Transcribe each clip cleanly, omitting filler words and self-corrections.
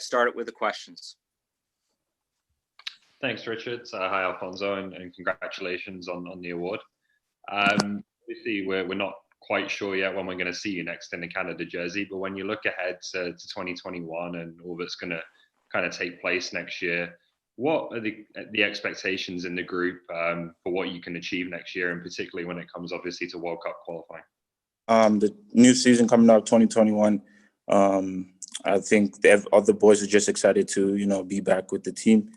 started with the questions. Thanks, Richard. Hi, Alphonso, and congratulations on the award. Obviously, we're not quite sure yet when we're going to see you next in the Canada jersey, but when you look ahead to 2021 and all that's going to kind of take place next year, what are the expectations in the group for what you can achieve next year, and particularly when it comes, obviously, to World Cup qualifying? The new season coming up, 2021. I think all the boys are just excited to, be back with the team.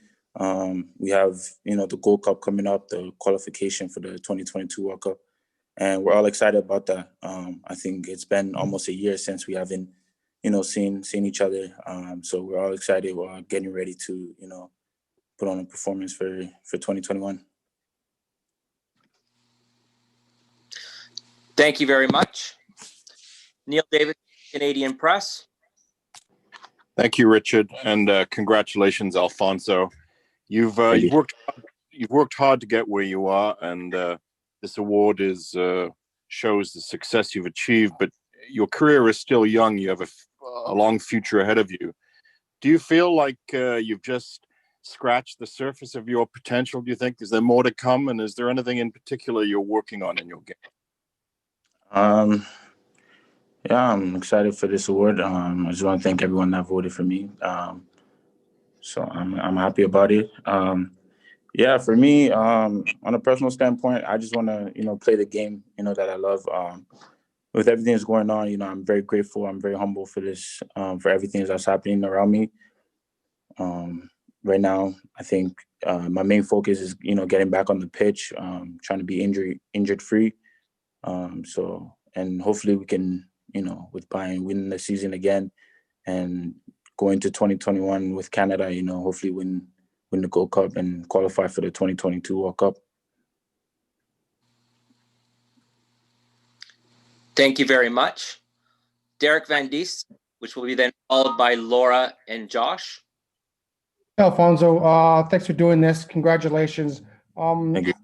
We have, the Gold Cup coming up, the qualification for the 2022 World Cup, and we're all excited about that. I think it's been almost a year since we haven't, seen each other. So we're all excited. We're getting ready to, put on a performance for 2021. Thank you very much. Neil David, Canadian Press. Thank you, Richard, and congratulations, Alphonso. You've worked hard to get where you are, and this award shows the success you've achieved. But your career is still young. You have a long future ahead of you. Do you feel like you've just scratched the surface of your potential? Do you think is there more to come, and is there anything in particular you're working on in your game? Yeah, I'm excited for this award. I just want to thank everyone that voted for me. So I'm happy about it. Yeah, for me, on a personal standpoint, I just want to, play the game, that I love. With everything that's going on, I'm very grateful. I'm very humble for this, for everything that's happening around me. Right now, I think my main focus is, getting back on the pitch, trying to be injured free. And hopefully we can, with Bayern winning the season again and going to 2021 with Canada, hopefully win the Gold Cup and qualify for the 2022 World Cup. Thank you very much. Derek Van Diest, which will be then followed by Laura and Josh. Alphonso, thanks for doing this. Congratulations. Thank you.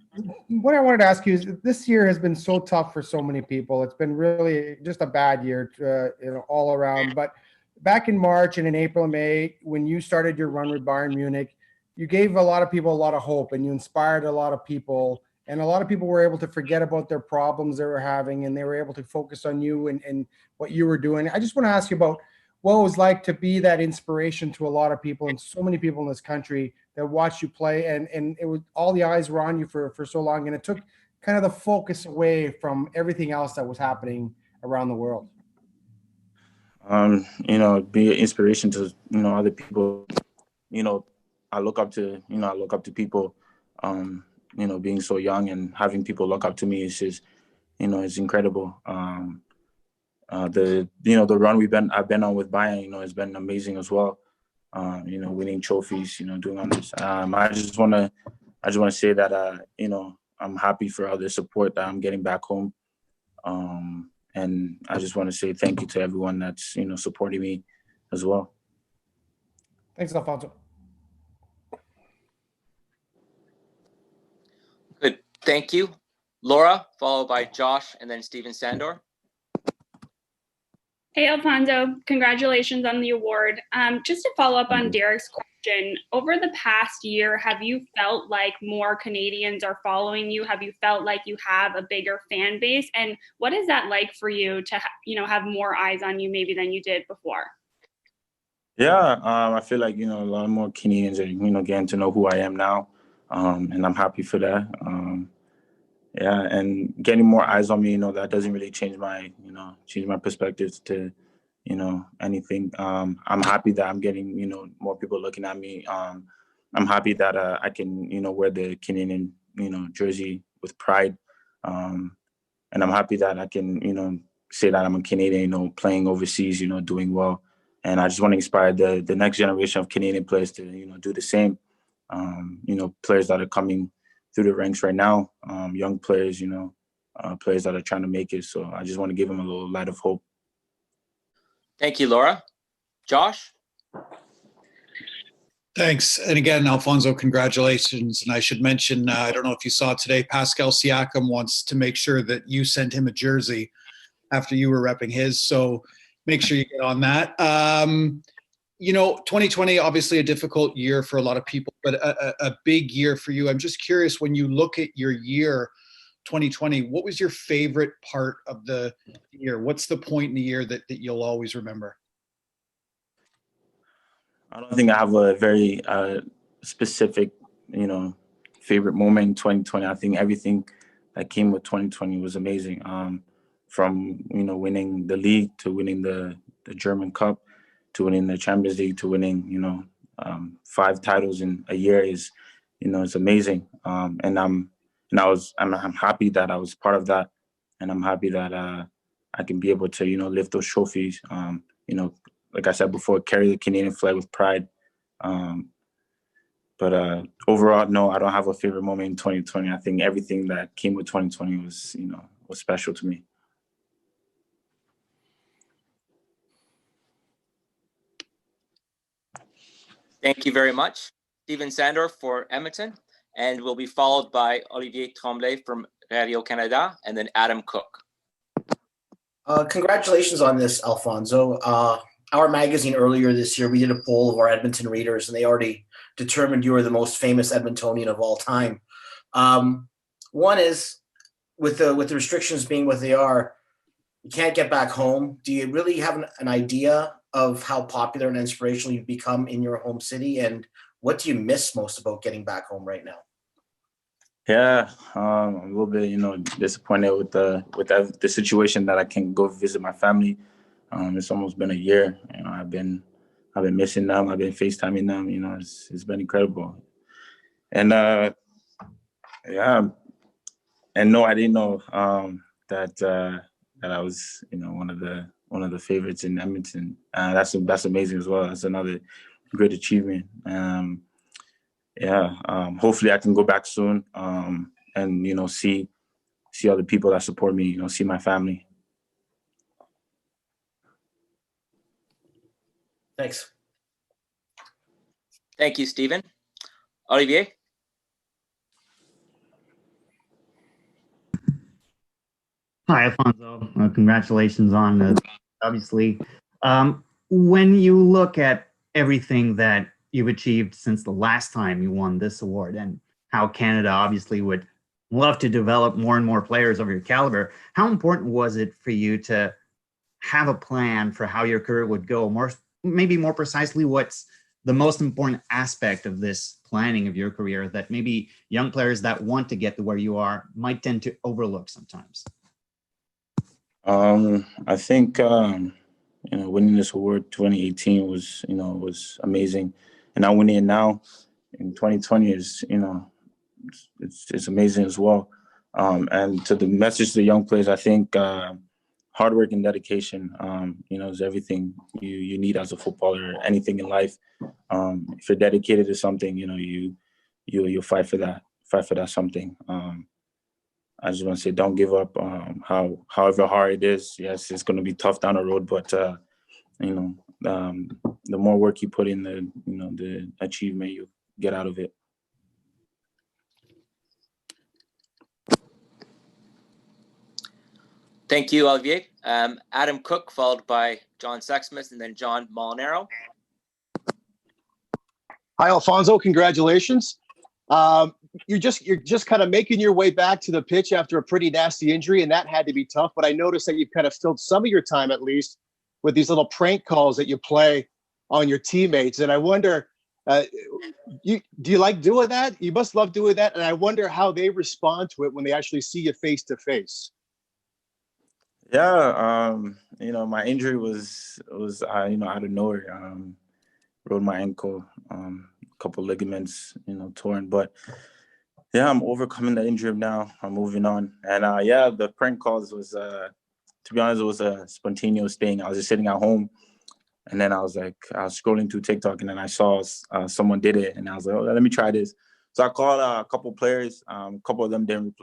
What I wanted to ask you is, this year has been so tough for so many people. It's been really just a bad year, all around. But back in March and in April and May, when you started your run with Bayern Munich, you gave a lot of people a lot of hope, and you inspired a lot of people. And a lot of people were able to forget about their problems they were having, and they were able to focus on you and what you were doing. I just want to ask you about what it was like to be that inspiration to a lot of people, and so many people in this country that watched you play, and it was all the eyes were on you for so long, and it took kind of the focus away from everything else that was happening around the world. Be an inspiration to, other people. I look up to people, being so young and having people look up to me is just, it's incredible. The run I've been on with Bayern, has been amazing as well. Winning trophies, doing all this. I just want to say that, I'm happy for all the support that I'm getting back home. And I just want to say thank you to everyone that's, supporting me as well. Thanks, Alphonso. Good. Thank you. Laura, followed by Josh, and then Steven Sandor. Hey, Alphonso, congratulations on the award. Just to follow up on Derek's question, over the past year, have you felt like more Canadians are following you? Have you felt like you have a bigger fan base? And what is that like for you to, have more eyes on you maybe than you did before? Yeah, I feel like, a lot more Canadians are, getting to know who I am now. And I'm happy for that. Yeah, and getting more eyes on me, that doesn't really change my perspectives to, anything. I'm happy that I'm getting, more people looking at me. I'm happy that I can, wear the Canadian, jersey with pride. And I'm happy that I can, say that I'm a Canadian, playing overseas, doing well. And I just want to inspire the next generation of Canadian players to, do the same. Players that are coming through the ranks right now, young players, players that are trying to make it. So I just want to give them a little light of hope. Thank you, Laura. Josh? Thanks. And again, Alphonso, congratulations. And I should mention, I don't know if you saw today, Pascal Siakam wants to make sure that you sent him a jersey after you were repping his. So make sure you get on that. 2020, obviously a difficult year for a lot of people, but a big year for you. I'm just curious, when you look at your year, 2020, what was your favorite part of the year? What's the point in the year that you'll always remember? I don't think I have a very specific, favorite moment in 2020. I think everything that came with 2020 was amazing. From winning the league to winning the German Cup to winning the Champions League to winning 5 titles in a year is it's amazing. And I'm happy that I was part of that, and I'm happy that I can be able to lift those trophies. Like I said before, carry the Canadian flag with pride. But overall, no, I don't have a favorite moment in 2020. I think everything that came with 2020 was special to me. Thank you very much, Stephen Sandor for Edmonton, and will be followed by Olivier Tremblay from Radio-Canada, and then Adam Cook. Congratulations on this, Alphonso. Our magazine earlier this year, we did a poll of our Edmonton readers, and they already determined you are the most famous Edmontonian of all time. One is, with the restrictions being what they are, you can't get back home. Do you really have an idea of how popular and inspirational you've become in your home city? And what do you miss most about getting back home right now? Yeah, I'm a little bit, disappointed with the situation that I can't go visit my family. It's almost been a year. I've been missing them. I've been FaceTiming them. It's been incredible. And yeah, and no, I didn't know that I was one of the favorites in Edmonton. That's amazing as well. That's another great achievement. Hopefully I can go back soon and see other people that support me. See my family. Thanks. Thank you, Stephen. Olivier? Hi, Alphonso. Congratulations on obviously. When you look at everything that you've achieved since the last time you won this award, and how Canada obviously would love to develop more and more players of your caliber, how important was it for you to have a plan for how your career would go? Maybe more precisely, what's the most important aspect of this planning of your career that maybe young players that want to get to where you are might tend to overlook sometimes? I think winning this award 2018 was amazing, and now winning it now in 2020 is it's amazing as well. And to the message to the young players, I think hard work and dedication is everything you need as a footballer, anything in life. If you're dedicated to something, you'll fight for that something. I just want to say, don't give up. However hard it is, yes, it's going to be tough down the road, but the more work you put in, the achievement you get out of it. Thank you, Olivier. Adam Cook, followed by John Sexsmith, and then John Molinaro. Hi, Alphonso. Congratulations. You're just kind of making your way back to the pitch after a pretty nasty injury, and that had to be tough. But I noticed that you've kind of filled some of your time, at least, with these little prank calls that you play on your teammates. And I wonder, do you like doing that? You must love doing that. And I wonder how they respond to it when they actually see you face to face. Yeah, my injury was out of nowhere. Rolled my ankle, a couple ligaments, torn. But yeah, I'm overcoming the injury now. I'm moving on. And the prank calls was, to be honest, it was a spontaneous thing. I was just sitting at home, and then I was scrolling through TikTok, and then I saw someone did it, and I was like, oh, let me try this. So I called a couple players. A couple of them didn't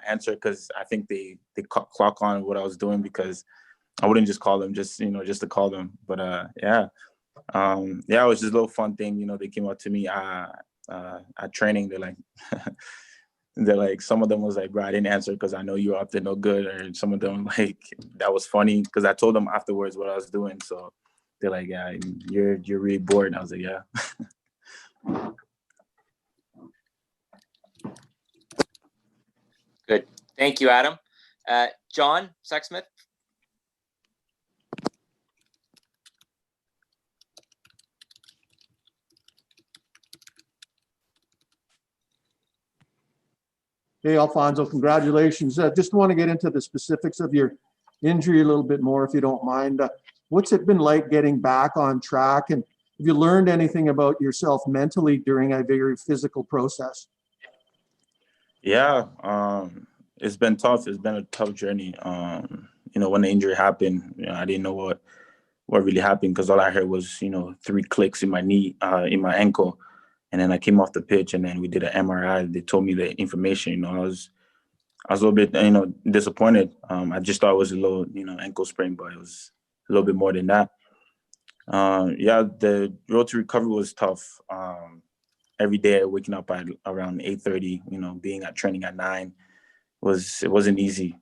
answer because I think they clock on what I was doing, because I wouldn't just call them just to call them. But it was just a little fun thing. They came up to me at training. They're like, some of them was like, bro, I didn't answer because I know you were up to no good. Or some of them, like, that was funny because I told them afterwards what I was doing. So they're like, yeah, you're really bored. And I was like, yeah. Good. Thank you, Adam. John Sexsmith. Hey, Alphonso, congratulations. Just want to get into the specifics of your injury a little bit more, if you don't mind. What's it been like getting back on track? And have you learned anything about yourself mentally during a very physical process? Yeah, it's been tough. It's been a tough journey. When the injury happened, I didn't know what really happened because all I heard was, 3 clicks in my knee, in my ankle. And then I came off the pitch and then we did an MRI. They told me the information, I was a little bit, disappointed. I just thought it was a little, ankle sprain, but it was a little bit more than that. The road to recovery was tough. Every day waking up at around 8:30, being at training at 9 it wasn't easy,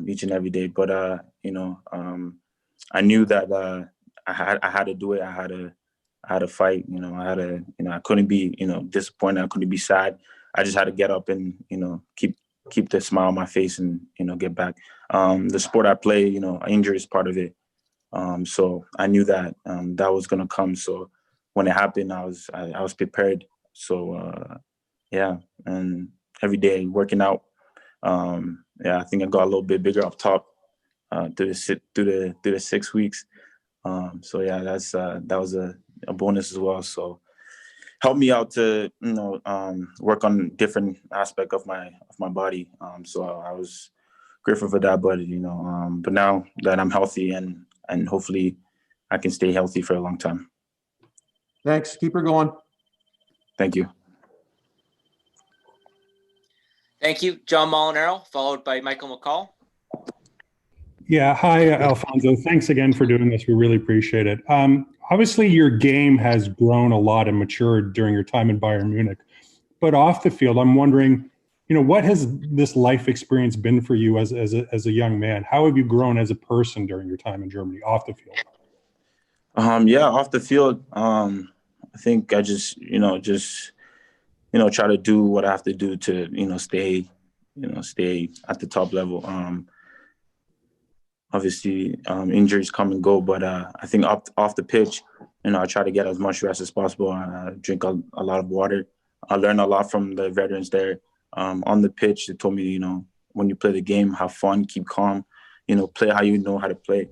each and every day. But, I knew that I had to do it. I had to fight, I couldn't be, disappointed. I couldn't be sad. I just had to get up and, keep the smile on my face and, get back. The sport I play, injury is part of it. So I knew that that was going to come. So when it happened, I was prepared. So, and every day working out. I think I got a little bit bigger up top through the 6 weeks. That was a bonus as well. So helped me out to work on different aspect of my body. So I was grateful for that. But but now that I'm healthy and hopefully I can stay healthy for a long time. Thanks. Keep her going. Thank you. Thank you, John Molinaro, followed by Michael McCall. Yeah, hi, Alphonso. Thanks again for doing this. We really appreciate it. Obviously, your game has grown a lot and matured during your time in Bayern Munich. But off the field, I'm wondering, what has this life experience been for you as a young man? How have you grown as a person during your time in Germany off the field? Off the field, I think I just try to do what I have to do to, stay at the top level. Obviously, injuries come and go, but I think off the pitch, I try to get as much rest as possible. I drink a lot of water. I learn a lot from the veterans there. On the pitch, they told me, when you play the game, have fun, keep calm, play how you know how to play.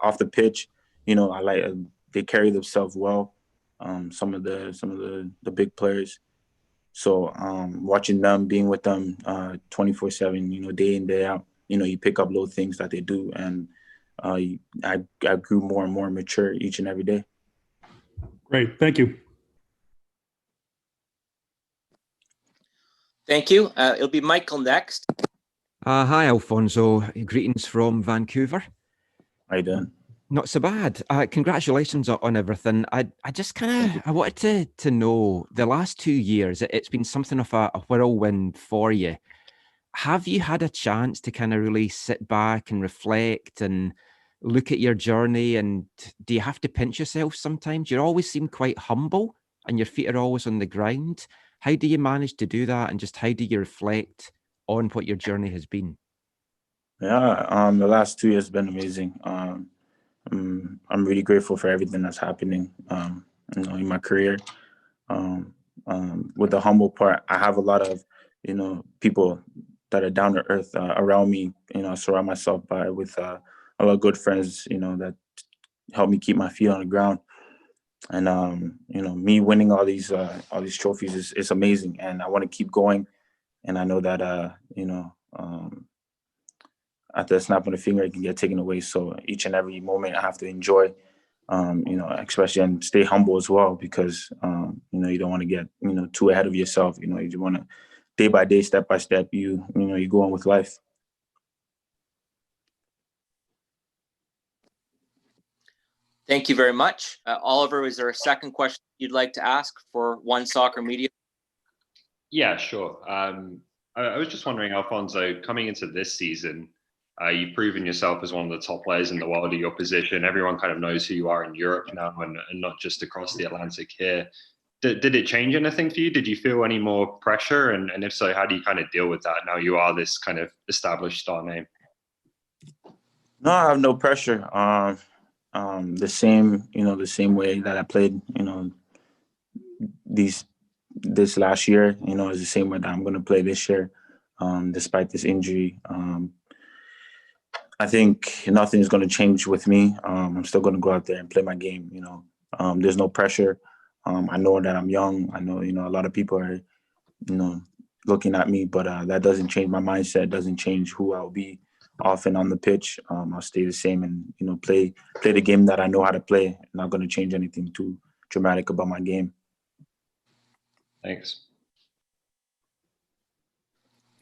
Off the pitch, they carry themselves well. Some of the big players. So watching them, being with them 24/7, day in, day out, you pick up little things that they do. And I grew more and more mature each and every day. Great. Thank you. Thank you. It'll be Michael next. Hi, Alphonso. Greetings from Vancouver. How you doing? Not so bad. Congratulations on everything. I just I wanted to know, the last 2 years, it's been something of a whirlwind for you. Have you had a chance to kind of really sit back and reflect and look at your journey? And do you have to pinch yourself sometimes? You always seem quite humble and your feet are always on the ground. How do you manage to do that? And just how do you reflect on what your journey has been? Yeah, the last 2 years have been amazing. I'm really grateful for everything that's happening, in my career. With the humble part, I have a lot of, people that are down to earth around me. I surround myself with a lot of good friends, that help me keep my feet on the ground. And me winning all these trophies is amazing, and I want to keep going. And I know that at the snap of the finger, it can get taken away. So each and every moment I have to enjoy, especially, and stay humble as well, because, you don't want to get, too ahead of yourself. You want to, day by day, step by step, you go on with life. Thank you very much. Oliver, is there a second question you'd like to ask for One Soccer Media? Yeah, sure. I was just wondering, Alphonso, coming into this season, You've proven yourself as one of the top players in the world at your position. Everyone kind of knows who you are in Europe now, and not just across the Atlantic here. Did it change anything for you? Did you feel any more pressure? And if so, how do you kind of deal with that now you are this kind of established star name? No, I have no pressure. The same way that I played, this last year, is the same way that I'm going to play this year, despite this injury. I think nothing is going to change with me. I'm still going to go out there and play my game. There's no pressure. I know that I'm young. I know, a lot of people are, looking at me, but that doesn't change my mindset. Doesn't change who I'll be off and on the pitch. I'll stay the same and, play the game that I know how to play. I'm not going to change anything too dramatic about my game. Thanks.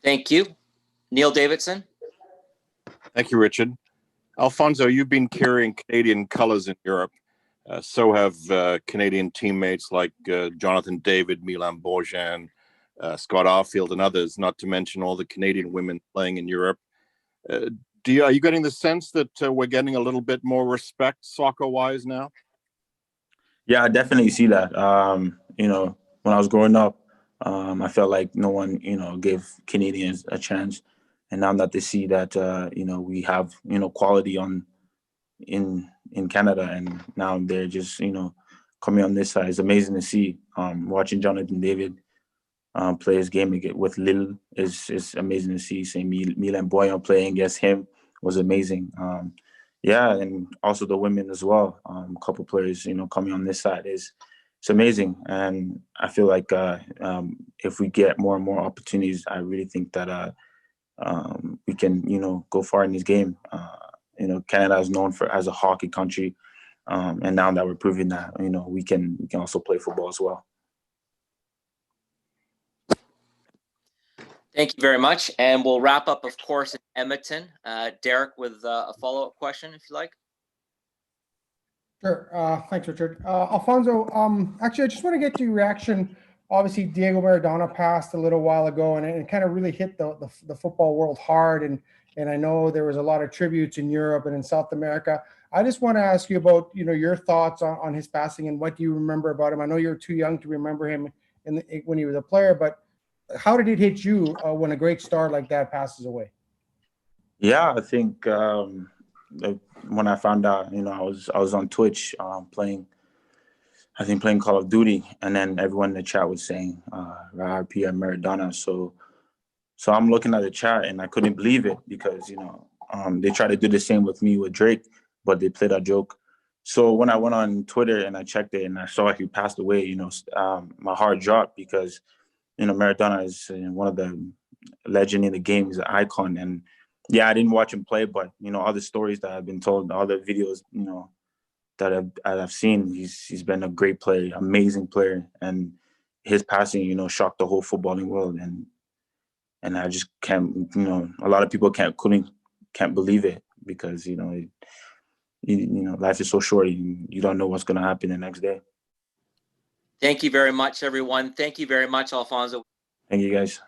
Thank you. Neil Davidson. Thank you, Richard. Alphonso, you've been carrying Canadian colors in Europe. So have Canadian teammates like Jonathan David, Milan Borjan, Scott Arfield, and others, not to mention all the Canadian women playing in Europe. Are you getting the sense that we're getting a little bit more respect soccer-wise now? Yeah, I definitely see that. When I was growing up, I felt like no one, gave Canadians a chance. And now that they see that, we have, quality in Canada, and now they're just, coming on this side. It's amazing to see. Watching Jonathan David play his game with Lille is amazing to see. Seeing Milan Borjan playing against him was amazing. And also the women as well. A couple players, coming on this side it's amazing. And I feel like if we get more and more opportunities, I really think that we can, go far in this game. Canada is known as a hockey country, and now that we're proving that, we can also play football as well. Thank you very much. And we'll wrap up, of course, in Edmonton. Derek with a follow-up question, if you like. Sure. Thanks, Richard. Alphonso, actually, I just want to get your reaction. Obviously, Diego Maradona passed a little while ago, and it kind of really hit the football world hard. And I know there was a lot of tributes in Europe and in South America. I just want to ask you about, your thoughts on his passing and what do you remember about him? I know you're too young to remember him when he was a player, but how did it hit you when a great star like that passes away? Yeah, I think when I found out, I was on Twitch playing Call of Duty, and then everyone in the chat was saying RIP Maradona. So I'm looking at the chat and I couldn't believe it because they tried to do the same with me with Drake, but they played a joke. So when I went on Twitter and I checked it and I saw he passed away, my heart dropped because Maradona is one of the legend in the game. He's an icon, and yeah, I didn't watch him play, but all the stories that I've been told, all the videos that I've seen, he's been a great player, amazing player, and his passing shocked the whole footballing world, and I just can't a lot of people can't believe it because life is so short, you don't know what's going to happen the next day. Thank you very much, everyone. Thank you very much, Alphonso. Thank you, guys.